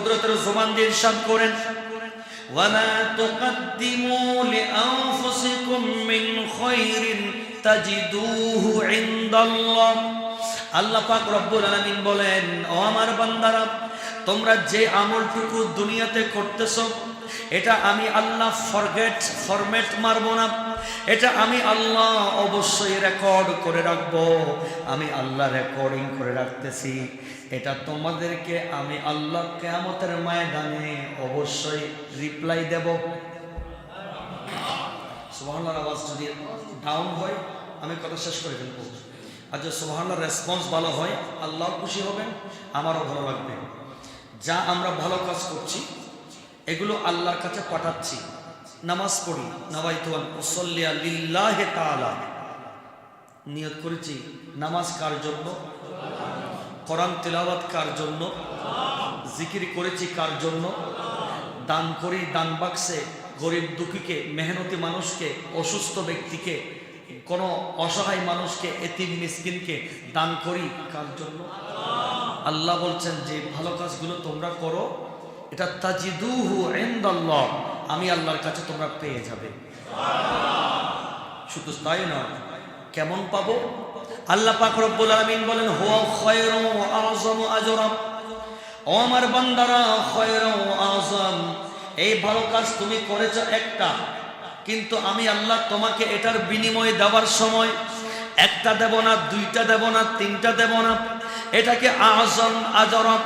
কুদরতের জবান দিয়ে ইরশাদ করেন, ওয়ামা তুকদ্দিমু লিআনফুসিকুম মিন খায়রিন তাজিদুহু ইনদাল্লাহ। আল্লাহ পাক রব্বুল আলামিন বলেন, ও আমার বান্দারা, তোমরা যে আমলটুকু দুনিয়াতে করতেছো এটা আমি আল্লাহ ফরম্যাট মারবো না, এটা আমি আল্লাহ অবশ্যই রেকর্ড করে রাখবো। আমি আল্লাহ রেকর্ডিং করে রাখতেছি। এটা তোমাদেরকে আমি আল্লাহ কিয়ামতের ময়দানে অবশ্যই রিপ্লাই দেব। সুবহানাল্লাহর আওয়াজ যদি ডাউন হয় আমি কথা শেষ করে ফেলবো, আর যদি সুবহানাল্লাহর রেসপন্স ভালো হয় আল্লাহ খুশি হবেন, আমারও ভালো লাগবে। যা আমরা ভালো কাজ করছি এগুলো আল্লাহর কাছে পাঠাচ্ছি। নামাজ পড়ি, নাওয়াইতু আন উসাল্লি লিল্লাহি তাআলা, নিয়ত করেছি নামাজ কার জন্য, কোরআন তিলাওয়াত কার জন্য, জিকির করেছি কার জন্য, দান করি দান বাক্সে গরিব দুঃখীকে, মেহনতি মানুষকে, অসুস্থ ব্যক্তিকে, কোনো অসহায় মানুষকে, এতিম মিসকিনকে দান করি কার জন্য? আল্লাহ বলছেন যে ভালো কাজগুলো তোমরা করো এটা তাজিদুহু ইনদাল্লাহ, আমি আল্লাহর কাছে তোমরা পেয়ে যাবে। শুধু তাই নয়, কেমন পাবো? আল্লাহ পাক রব্বুল আলামিন বলেন, হুয়া খায়রু ওয়া আযমু আজরা। ও আমার বান্দারা, খায়রু ওয়া আযম, এই ভালো কাজ তুমি করেছো একটা, কিন্তু আমি আল্লাহ তোমাকে এটার বিনিময়ে দেওয়ার সময় একটা দেব না, দুইটা দেব না, তিনটা দেব না, এটাকে আযম আজরা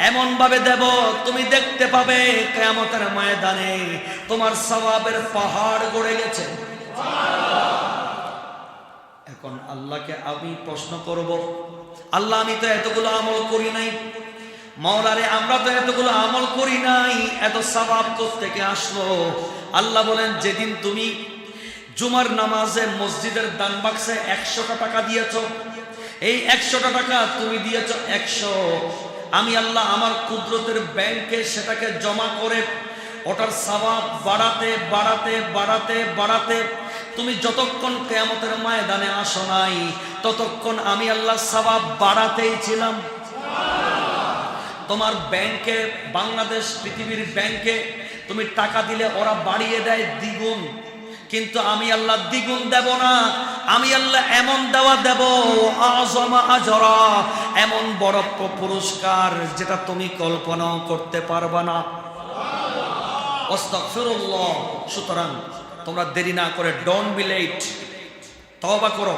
এমন ভাবে দেব তুমি দেখতে পাবে কিয়ামতের ময়দানে তোমার সওয়াবের পাহাড় গড়ে গেছে। এখন আল্লাহকে আমি প্রশ্ন করব, আল্লাহ আমি তো এতগুলো আমল করি নাই, মাওলারে আমরা তো এতগুলো আমল করি নাই, এত সওয়াব কোত্থেকে আসলো? আল্লাহ বলেন, যেদিন তুমি জুমার নামাজে মসজিদের দান বাক্সে 100টা টাকা দিয়েছো, এই 100টা টাকা তুমি দিয়েছো 100, আমি আল্লাহ আমার কুদরতের ব্যাংকে সেটাকে জমা করে ওটার সওয়াব বাড়াতে বাড়াতে বাড়াতে বাড়াতে তুমি যতক্ষণ কিয়ামতের ময়দানে আসো নাই ততক্ষণ আমি আল্লাহ সওয়াব বাড়াতেই ছিলাম। তোমার ব্যাংকে, বাংলাদেশ পৃথিবীর ব্যাংকে তুমি টাকা দিলে ওরা বাড়িয়ে দেয় দ্বিগুণ, কিন্তু আমি আল্লাহ দ্বিগুণ দেব না, আমি আল্লাহ এমন দেওয়া দেব আযম আজরা, এমন বড় পুরস্কার যেটা তুমি কল্পনাও করতে পারবা না। আস্তাগফিরুল্লাহ। সুতরাং তোমরা দেরি না করে, ডোন্ট বি লেট, তওবা করো,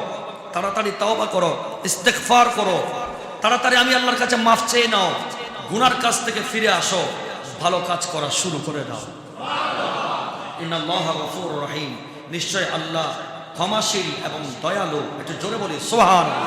তাড়াতাড়ি তওবা করো, ইস্তেগফার করো, তাড়াতাড়ি আমি আল্লাহর কাছে মাফ চেয়ে নাও, গুনার কাছ থেকে ফিরে আসো, ভালো কাজ করা শুরু করে দাও। ইন্নাল্লাহা গফুরুর রহিম, নিশ্চয় আল্লাহ ক্ষমাশীল এবং দয়ালু। একটু জোরে বলি সুবহানাল্লাহ।